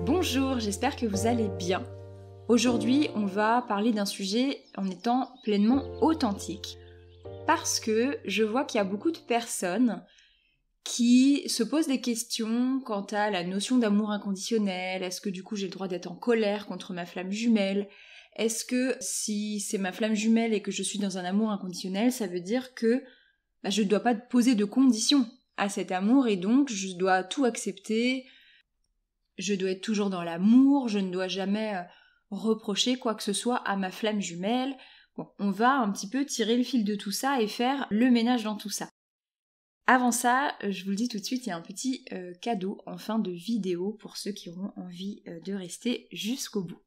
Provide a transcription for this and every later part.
Bonjour, j'espère que vous allez bien. Aujourd'hui, on va parler d'un sujet en étant pleinement authentique. Parce que je vois qu'il y a beaucoup de personnes qui se posent des questions quant à la notion d'amour inconditionnel. Est-ce que du coup j'ai le droit d'être en colère contre ma flamme jumelle ? Est-ce que si c'est ma flamme jumelle et que je suis dans un amour inconditionnel, ça veut dire que je ne dois pas poser de conditions à cet amour et donc je dois tout accepter, je dois être toujours dans l'amour, je ne dois jamais reprocher quoi que ce soit à ma flamme jumelle. Bon, on va un petit peu tirer le fil de tout ça et faire le ménage dans tout ça. Avant ça, je vous le dis tout de suite, il y a un petit cadeau en fin de vidéo pour ceux qui auront envie de rester jusqu'au bout.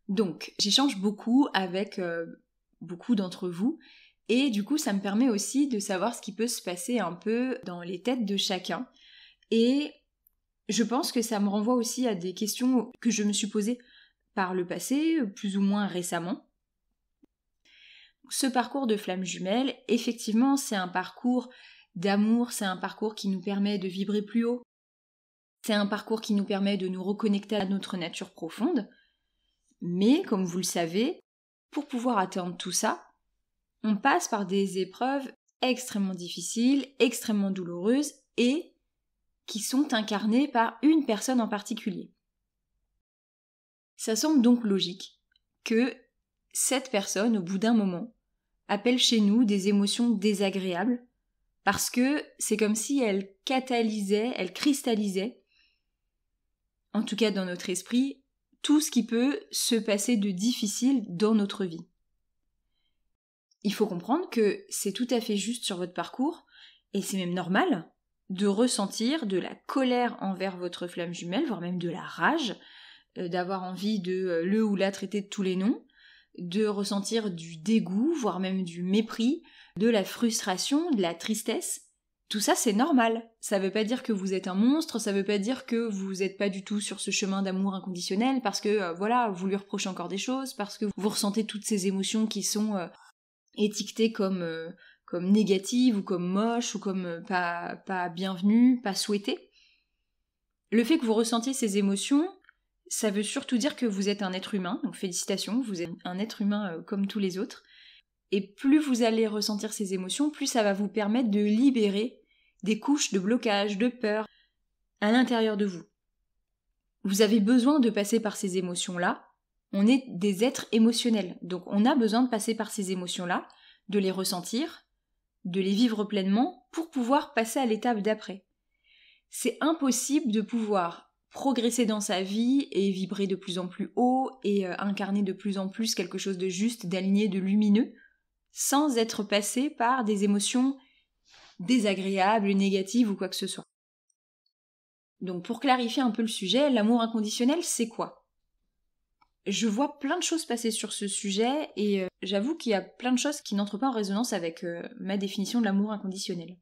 Donc, j'échange beaucoup avec beaucoup d'entre vous et du coup, ça me permet aussi de savoir ce qui peut se passer un peu dans les têtes de chacun. Et je pense que ça me renvoie aussi à des questions que je me suis posées par le passé, plus ou moins récemment. Ce parcours de flamme jumelle, effectivement, c'est un parcours d'amour, c'est un parcours qui nous permet de vibrer plus haut, c'est un parcours qui nous permet de nous reconnecter à notre nature profonde, mais comme vous le savez, pour pouvoir atteindre tout ça, on passe par des épreuves extrêmement difficiles, extrêmement douloureuses et qui sont incarnées par une personne en particulier. Ça semble donc logique que cette personne, au bout d'un moment, appelle chez nous des émotions désagréables parce que c'est comme si elle catalysait, elle cristallisait, en tout cas dans notre esprit, tout ce qui peut se passer de difficile dans notre vie. Il faut comprendre que c'est tout à fait juste sur votre parcours, et c'est même normal de ressentir de la colère envers votre flamme jumelle, voire même de la rage, d'avoir envie de le ou la traiter de tous les noms, de ressentir du dégoût, voire même du mépris, de la frustration, de la tristesse. Tout ça, c'est normal. Ça veut pas dire que vous êtes un monstre, ça veut pas dire que vous êtes pas du tout sur ce chemin d'amour inconditionnel, parce que, vous lui reprochez encore des choses, parce que vous ressentez toutes ces émotions qui sont étiquetées comme négatives, ou comme moches, ou comme pas bienvenues, pas souhaitées. Le fait que vous ressentiez ces émotions, ça veut surtout dire que vous êtes un être humain, donc félicitations, vous êtes un être humain comme tous les autres. Et plus vous allez ressentir ces émotions, plus ça va vous permettre de libérer des couches de blocage, de peur à l'intérieur de vous. Vous avez besoin de passer par ces émotions-là. On est des êtres émotionnels, donc on a besoin de passer par ces émotions-là, de les ressentir, de les vivre pleinement pour pouvoir passer à l'étape d'après. C'est impossible de pouvoir progresser dans sa vie et vibrer de plus en plus haut et incarner de plus en plus quelque chose de juste, d'aligné, de lumineux, sans être passé par des émotions désagréables, négatives ou quoi que ce soit. Donc pour clarifier un peu le sujet, l'amour inconditionnel, c'est quoi ? Je vois plein de choses passer sur ce sujet et j'avoue qu'il y a plein de choses qui n'entrent pas en résonance avec ma définition de l'amour inconditionnel.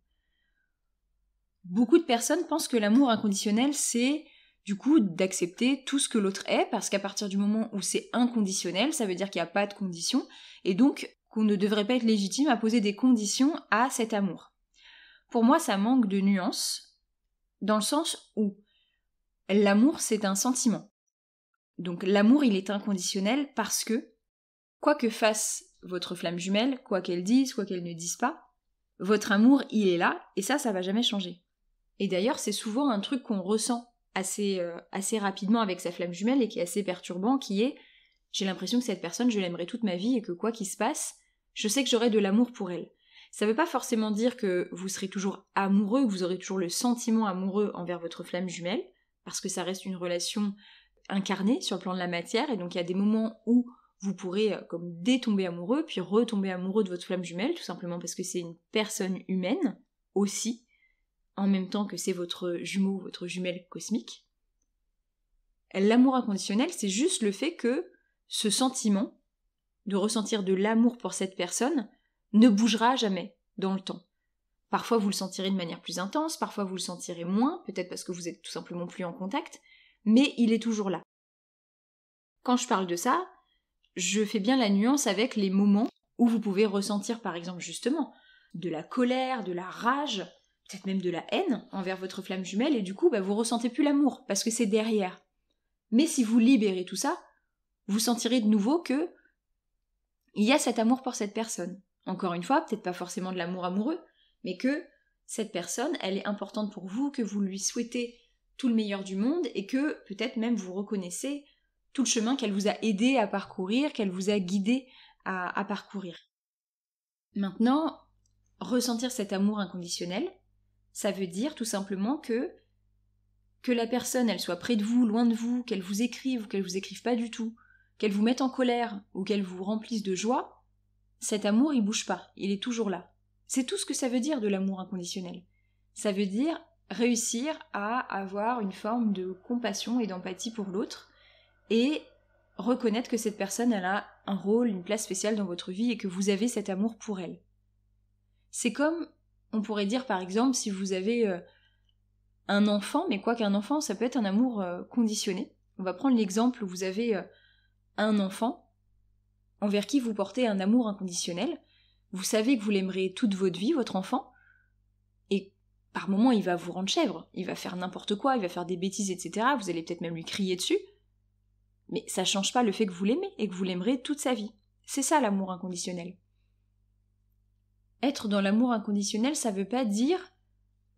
Beaucoup de personnes pensent que l'amour inconditionnel, c'est du coup d'accepter tout ce que l'autre est, parce qu'à partir du moment où c'est inconditionnel, ça veut dire qu'il n'y a pas de conditions, et donc qu'on ne devrait pas être légitime à poser des conditions à cet amour. Pour moi, ça manque de nuance, dans le sens où l'amour, c'est un sentiment. Donc l'amour, il est inconditionnel parce que, quoi que fasse votre flamme jumelle, quoi qu'elle dise, quoi qu'elle ne dise pas, votre amour, il est là, et ça va jamais changer. Et d'ailleurs, c'est souvent un truc qu'on ressent assez rapidement avec sa flamme jumelle et qui est assez perturbant, qui est « j'ai l'impression que cette personne, je l'aimerai toute ma vie et que quoi qu'il se passe, je sais que j'aurai de l'amour pour elle. » Ça veut pas forcément dire que vous serez toujours amoureux, que vous aurez toujours le sentiment amoureux envers votre flamme jumelle, parce que ça reste une relation incarnée sur le plan de la matière, et donc il y a des moments où vous pourrez comme détomber amoureux, puis retomber amoureux de votre flamme jumelle, tout simplement parce que c'est une personne humaine aussi, en même temps que c'est votre jumeau, votre jumelle cosmique. L'amour inconditionnel, c'est juste le fait que ce sentiment de ressentir de l'amour pour cette personne ne bougera jamais dans le temps. Parfois vous le sentirez de manière plus intense, parfois vous le sentirez moins, peut-être parce que vous êtes tout simplement plus en contact, mais il est toujours là. Quand je parle de ça, je fais bien la nuance avec les moments où vous pouvez ressentir par exemple justement de la colère, de la rage, peut-être même de la haine envers votre flamme jumelle, et du coup, vous ressentez plus l'amour, parce que c'est derrière. Mais si vous libérez tout ça, vous sentirez de nouveau que il y a cet amour pour cette personne. Encore une fois, peut-être pas forcément de l'amour amoureux, mais que cette personne, elle est importante pour vous, que vous lui souhaitez tout le meilleur du monde, et que peut-être même vous reconnaissez tout le chemin qu'elle vous a aidé à parcourir, qu'elle vous a guidé à parcourir. Maintenant, ressentir cet amour inconditionnel, ça veut dire tout simplement que la personne, elle soit près de vous, loin de vous, qu'elle vous écrive ou qu'elle vous écrive pas du tout, qu'elle vous mette en colère ou qu'elle vous remplisse de joie, cet amour, il bouge pas, il est toujours là. C'est tout ce que ça veut dire de l'amour inconditionnel. Ça veut dire réussir à avoir une forme de compassion et d'empathie pour l'autre et reconnaître que cette personne, elle a un rôle, une place spéciale dans votre vie et que vous avez cet amour pour elle. C'est comme, on pourrait dire par exemple, si vous avez un enfant, mais quoi qu'un enfant, ça peut être un amour conditionné. On va prendre l'exemple où vous avez un enfant envers qui vous portez un amour inconditionnel. Vous savez que vous l'aimerez toute votre vie, votre enfant, et par moments il va vous rendre chèvre, il va faire n'importe quoi, il va faire des bêtises, etc. Vous allez peut-être même lui crier dessus, mais ça change pas le fait que vous l'aimez et que vous l'aimerez toute sa vie. C'est ça l'amour inconditionnel. Être dans l'amour inconditionnel, ça veut pas dire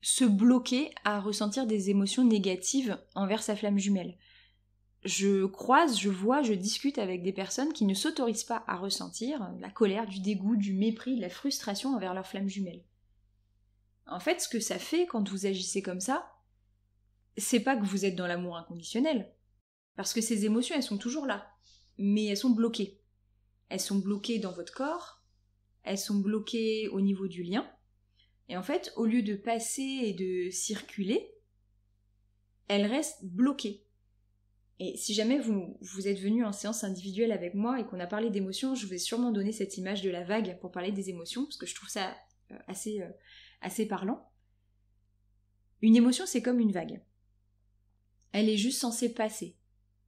se bloquer à ressentir des émotions négatives envers sa flamme jumelle. Je croise, je vois, je discute avec des personnes qui ne s'autorisent pas à ressentir la colère, du dégoût, du mépris, de la frustration envers leur flamme jumelle. En fait, ce que ça fait quand vous agissez comme ça, c'est pas que vous êtes dans l'amour inconditionnel, parce que ces émotions, elles sont toujours là, mais elles sont bloquées. Elles sont bloquées dans votre corps, elles sont bloquées au niveau du lien, et en fait, au lieu de passer et de circuler, elles restent bloquées. Et si jamais vous êtes venu en séance individuelle avec moi et qu'on a parlé d'émotions, je vais sûrement donner cette image de la vague pour parler des émotions, parce que je trouve ça assez parlant. Une émotion, c'est comme une vague. Elle est juste censée passer.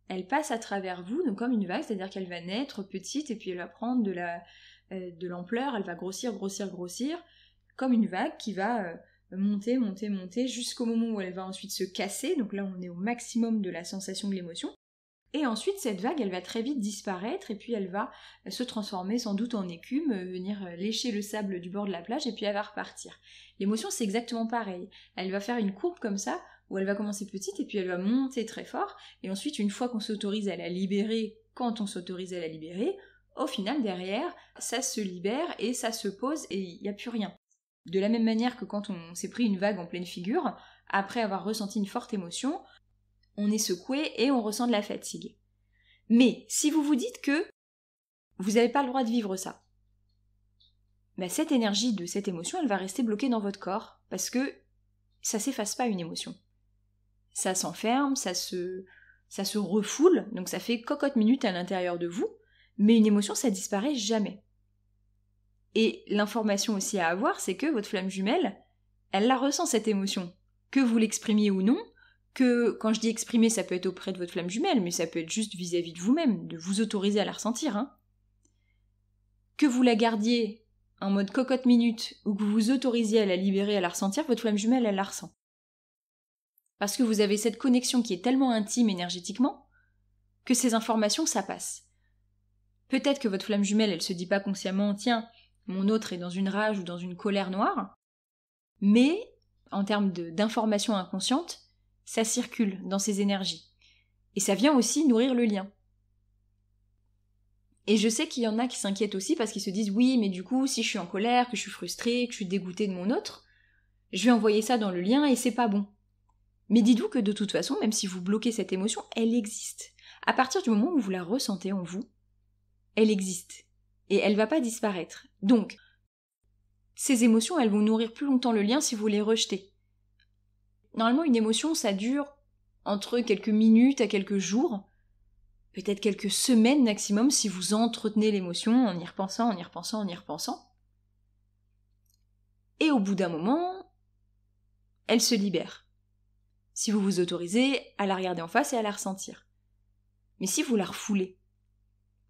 Elle passe à travers vous, donc comme une vague, c'est-à-dire qu'elle va naître petite et puis elle va prendre de l'ampleur, elle va grossir, comme une vague qui va monter, jusqu'au moment où elle va ensuite se casser, donc là on est au maximum de la sensation de l'émotion, et ensuite cette vague elle va très vite disparaître, et puis elle va se transformer sans doute en écume, venir lécher le sable du bord de la plage, et puis elle va repartir. L'émotion c'est exactement pareil, elle va faire une courbe comme ça, où elle va commencer petite, et puis elle va monter très fort, et ensuite une fois qu'on s'autorise à la libérer, quand on s'autorise à la libérer, au final derrière, ça se libère, et ça se pose, et il n'y a plus rien. De la même manière que quand on s'est pris une vague en pleine figure, après avoir ressenti une forte émotion, on est secoué et on ressent de la fatigue. Mais si vous vous dites que vous n'avez pas le droit de vivre ça, cette énergie de cette émotion, elle va rester bloquée dans votre corps, parce que ça s'efface pas une émotion. Ça s'enferme, ça se refoule, donc ça fait cocotte-minute à l'intérieur de vous, mais une émotion, ça disparaît jamais. Et l'information aussi à avoir, c'est que votre flamme jumelle, elle la ressent cette émotion. Que vous l'exprimiez ou non, que quand je dis exprimer, ça peut être auprès de votre flamme jumelle, mais ça peut être juste vis-à-vis de vous-même, de vous autoriser à la ressentir. Que vous la gardiez en mode cocotte-minute, ou que vous vous autorisiez à la libérer, à la ressentir, votre flamme jumelle, elle la ressent. Parce que vous avez cette connexion qui est tellement intime énergétiquement, que ces informations, ça passe. Peut-être que votre flamme jumelle, elle se dit pas consciemment, tiens, mon autre est dans une rage ou dans une colère noire, mais en termes d'informations inconscientes, ça circule dans ces énergies. Et ça vient aussi nourrir le lien. Et je sais qu'il y en a qui s'inquiètent aussi parce qu'ils se disent oui, mais du coup, si je suis en colère, que je suis frustrée, que je suis dégoûtée de mon autre, je vais envoyer ça dans le lien et c'est pas bon. Mais dites-vous que de toute façon, même si vous bloquez cette émotion, elle existe. À partir du moment où vous la ressentez en vous, elle existe. Et elle va pas disparaître. Donc, ces émotions, elles vont nourrir plus longtemps le lien si vous les rejetez. Normalement, une émotion, ça dure entre quelques minutes à quelques jours, peut-être quelques semaines maximum si vous entretenez l'émotion en y repensant. Et au bout d'un moment, elle se libère. Si vous vous autorisez à la regarder en face et à la ressentir. Mais si vous la refoulez,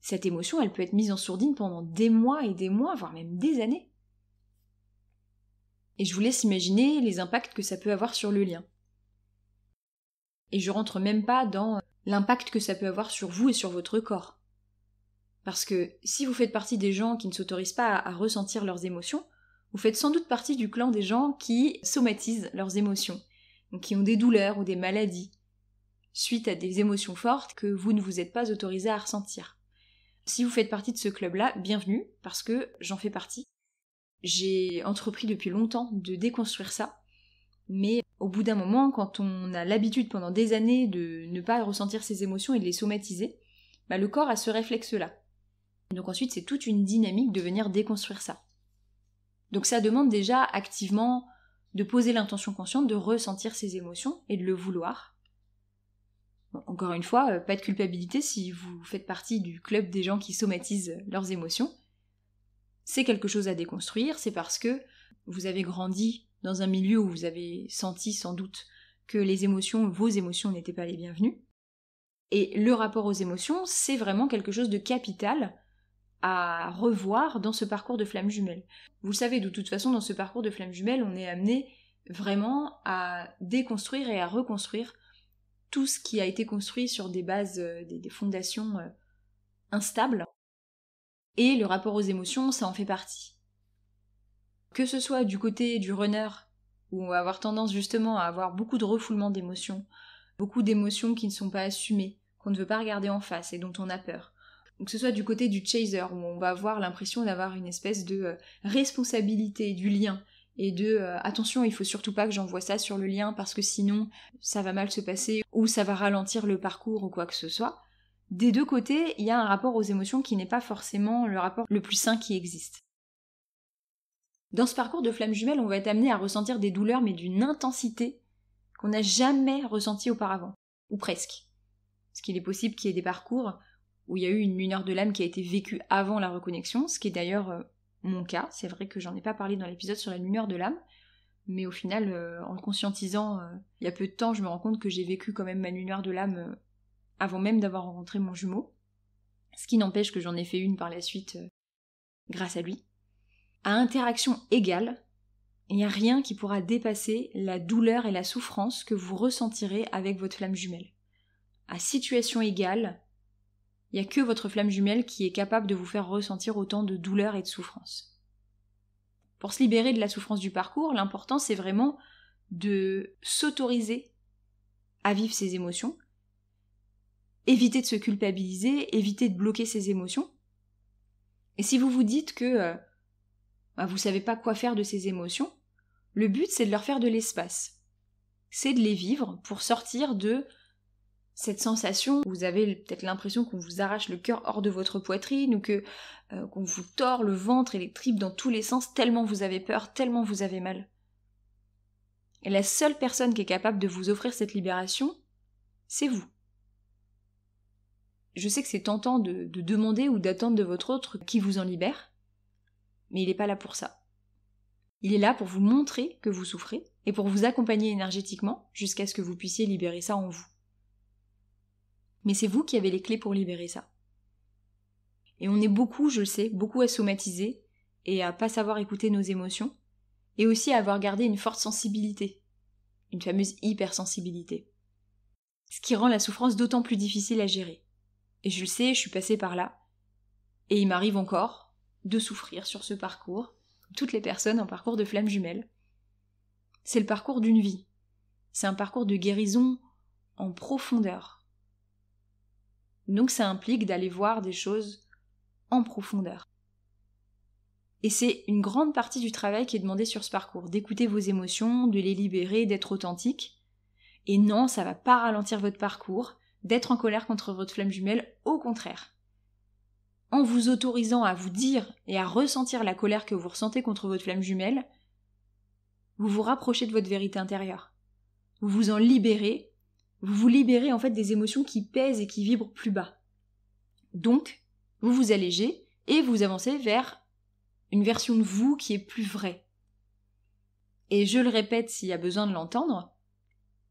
cette émotion, elle peut être mise en sourdine pendant des mois et des mois, voire même des années. Et je vous laisse imaginer les impacts que ça peut avoir sur le lien. Et je rentre même pas dans l'impact que ça peut avoir sur vous et sur votre corps. Parce que si vous faites partie des gens qui ne s'autorisent pas à ressentir leurs émotions, vous faites sans doute partie du clan des gens qui somatisent leurs émotions, donc qui ont des douleurs ou des maladies, suite à des émotions fortes que vous ne vous êtes pas autorisé à ressentir. Si vous faites partie de ce club-là, bienvenue, parce que j'en fais partie. J'ai entrepris depuis longtemps de déconstruire ça, mais au bout d'un moment, quand on a l'habitude pendant des années de ne pas ressentir ses émotions et de les somatiser, le corps a ce réflexe-là. Donc ensuite, c'est toute une dynamique de venir déconstruire ça. Donc ça demande déjà activement de poser l'intention consciente de ressentir ses émotions et de le vouloir. Bon, encore une fois, pas de culpabilité si vous faites partie du club des gens qui somatisent leurs émotions. C'est quelque chose à déconstruire, c'est parce que vous avez grandi dans un milieu où vous avez senti sans doute que vos émotions n'étaient pas les bienvenues. Et le rapport aux émotions, c'est vraiment quelque chose de capital à revoir dans ce parcours de flamme jumelle. Vous le savez, de toute façon, dans ce parcours de flamme jumelle, on est amené vraiment à déconstruire et à reconstruire tout ce qui a été construit sur des bases, des fondations instables. Et le rapport aux émotions, ça en fait partie. Que ce soit du côté du runner, où on va avoir tendance justement à avoir beaucoup de refoulement d'émotions, beaucoup d'émotions qui ne sont pas assumées, qu'on ne veut pas regarder en face et dont on a peur. Que ce soit du côté du chaser, où on va avoir l'impression d'avoir une espèce de responsabilité du lien, et de attention, il faut surtout pas que j'envoie ça sur le lien parce que sinon ça va mal se passer, ou ça va ralentir le parcours ou quoi que ce soit. Des deux côtés, il y a un rapport aux émotions qui n'est pas forcément le rapport le plus sain qui existe. Dans ce parcours de flamme jumelle, on va être amené à ressentir des douleurs, mais d'une intensité qu'on n'a jamais ressentie auparavant, ou presque. Parce qu'il est possible qu'il y ait des parcours où il y a eu une lumière de l'âme qui a été vécue avant la reconnexion, ce qui est d'ailleurs mon cas. C'est vrai que j'en ai pas parlé dans l'épisode sur la lumière de l'âme, mais au final, en le conscientisant il y a peu de temps, je me rends compte que j'ai vécu quand même ma lumière de l'âme avant même d'avoir rencontré mon jumeau, ce qui n'empêche que j'en ai fait une par la suite grâce à lui. À interaction égale, il n'y a rien qui pourra dépasser la douleur et la souffrance que vous ressentirez avec votre flamme jumelle. À situation égale, il n'y a que votre flamme jumelle qui est capable de vous faire ressentir autant de douleur et de souffrance. Pour se libérer de la souffrance du parcours, l'important c'est vraiment de s'autoriser à vivre ses émotions, éviter de se culpabiliser, éviter de bloquer ses émotions. Et si vous vous dites que vous savez pas quoi faire de ces émotions, le but c'est de leur faire de l'espace. C'est de les vivre pour sortir de cette sensation où vous avez peut-être l'impression qu'on vous arrache le cœur hors de votre poitrine ou qu'on vous tord le ventre et les tripes dans tous les sens tellement vous avez peur, tellement vous avez mal. Et la seule personne qui est capable de vous offrir cette libération, c'est vous. Je sais que c'est tentant de demander ou d'attendre de votre autre qui vous en libère, mais il n'est pas là pour ça. Il est là pour vous montrer que vous souffrez et pour vous accompagner énergétiquement jusqu'à ce que vous puissiez libérer ça en vous. Mais c'est vous qui avez les clés pour libérer ça. Et on est beaucoup, je le sais, beaucoup à somatiser et à pas savoir écouter nos émotions, et aussi à avoir gardé une forte sensibilité, une fameuse hypersensibilité. Ce qui rend la souffrance d'autant plus difficile à gérer. Et je le sais, je suis passée par là, et il m'arrive encore de souffrir sur ce parcours, toutes les personnes en parcours de flamme jumelle. C'est le parcours d'une vie. C'est un parcours de guérison en profondeur. Donc ça implique d'aller voir des choses en profondeur. Et c'est une grande partie du travail qui est demandé sur ce parcours, d'écouter vos émotions, de les libérer, d'être authentique. Et non, ça va pas ralentir votre parcours, d'être en colère contre votre flamme jumelle, au contraire. En vous autorisant à vous dire et à ressentir la colère que vous ressentez contre votre flamme jumelle, vous vous rapprochez de votre vérité intérieure. Vous vous en libérez, vous vous libérez en fait des émotions qui pèsent et qui vibrent plus bas. Donc, vous vous allégez et vous avancez vers une version de vous qui est plus vraie. Et je le répète s'il y a besoin de l'entendre,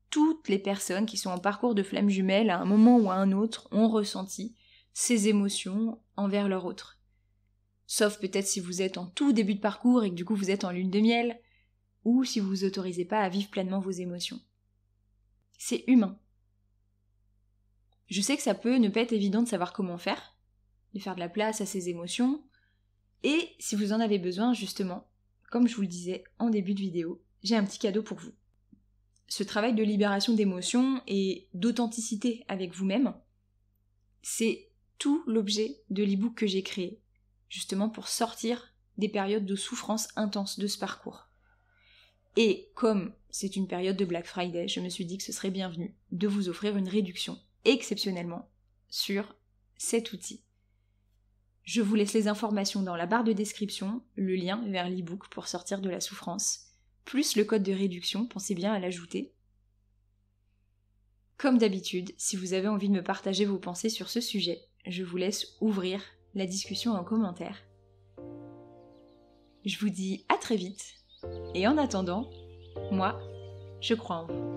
toutes les personnes qui sont en parcours de flamme jumelle à un moment ou à un autre ont ressenti ces émotions envers leur autre. Sauf peut-être si vous êtes en tout début de parcours et que du coup vous êtes en lune de miel, ou si vous vous autorisez pas à vivre pleinement vos émotions. C'est humain. Je sais que ça peut ne pas être évident de savoir comment faire, de faire de la place à ses émotions, et si vous en avez besoin, justement, comme je vous le disais en début de vidéo, j'ai un petit cadeau pour vous. Ce travail de libération d'émotions et d'authenticité avec vous-même, c'est tout l'objet de l'e-book que j'ai créé, justement pour sortir des périodes de souffrance intense de ce parcours. Et comme c'est une période de Black Friday, je me suis dit que ce serait bienvenu de vous offrir une réduction, exceptionnellement, sur cet outil. Je vous laisse les informations dans la barre de description, le lien vers l'e-book pour sortir de la souffrance, plus le code de réduction, pensez bien à l'ajouter. Comme d'habitude, si vous avez envie de me partager vos pensées sur ce sujet, je vous laisse ouvrir la discussion en commentaire. Je vous dis à très vite, et en attendant, moi, je crois en vous.